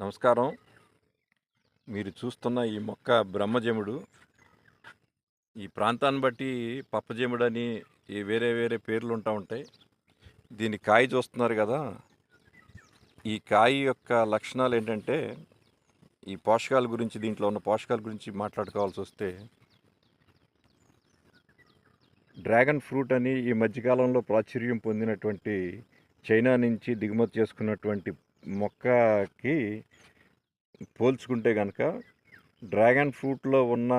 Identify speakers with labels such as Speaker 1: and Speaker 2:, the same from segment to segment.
Speaker 1: నమస్కారం. మీరు చూస్తున్న ఈ మొక్క బ్రహ్మజెముడు. ఈ ప్రాంతాన్ని బట్టి పప్పజెముడని ఈ వేరే వేరే పేర్లు ఉంటాయి. దీని కాయ చూస్తున్నారు కదా! ఈ కాయ యొక్క లక్షణాలు ఏంటంటే, ఈ పోషకాల గురించి, దీంట్లో ఉన్న పోషకాల గురించి మాట్లాడుకోవాల్సి వస్తే, డ్రాగన్ ఫ్రూట్ అని ఈ మధ్యకాలంలో ప్రాచుర్యం పొందినటువంటి చైనా నుంచి దిగుమతి చేసుకున్నటువంటి మొక్కకి పోల్చుకుంటే కనుక డ్రాగన్ ఫ్రూట్లో ఉన్న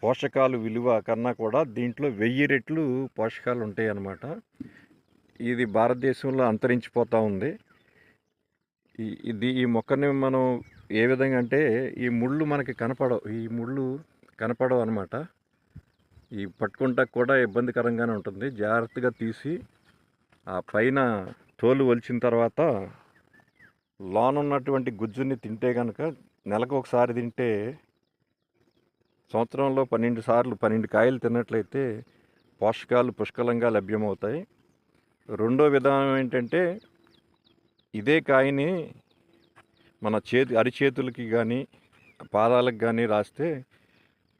Speaker 1: పోషకాలు విలువ కన్నా కూడా దీంట్లో 1000 రెట్లు పోషకాలు ఉంటాయి అన్నమాట. ఇది భారతదేశంలో అంతరించిపోతూ ఉంది. ఈ మొక్కని మనం ఏ విధంగా అంటే, ఈ ముళ్ళు మనకి కనపడవు అనమాట. ఈ పట్టుకుంటా కూడా ఇబ్బందికరంగానే ఉంటుంది. జాగ్రత్తగా తీసి ఆ పైన తోలు ఒలిచిన తర్వాత లోనున్నటువంటి గుజ్జుని తింటే కనుక, నెలకు ఒకసారి తింటే సంవత్సరంలో 12 కాయలు తిన్నట్లయితే పోషకాలు పుష్కలంగా లభ్యమవుతాయి. రెండో విధానం ఏంటంటే, ఇదే కాయని మన అరిచేతులకి కానీ పాదాలకు కానీ రాస్తే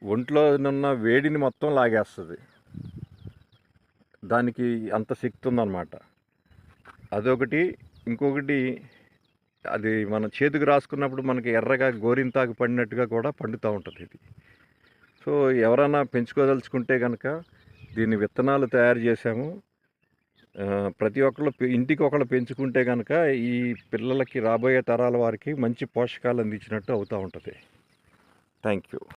Speaker 1: ఒంట్లో ఉన్న వేడిని మొత్తం లాగేస్తుంది. దానికి అంత శక్తి ఉందన్నమాట. అదొకటి. ఇంకొకటి, అది మన చేతికి రాసుకున్నప్పుడు మనకి ఎర్రగా గోరింతాకు పడినట్టుగా కూడా పండుతూ ఉంటుంది ఇది. సో ఎవరైనా పెంచుకోదలుచుకుంటే కనుక దీని విత్తనాలు తయారు చేసాము. ప్రతి ఒక్కళ్ళు ఇంటికి ఒకళ్ళు పెంచుకుంటే కనుక ఈ పిల్లలకి, రాబోయే తరాల వారికి మంచి పోషకాలు అందించినట్టు అవుతూ ఉంటుంది. Thank you.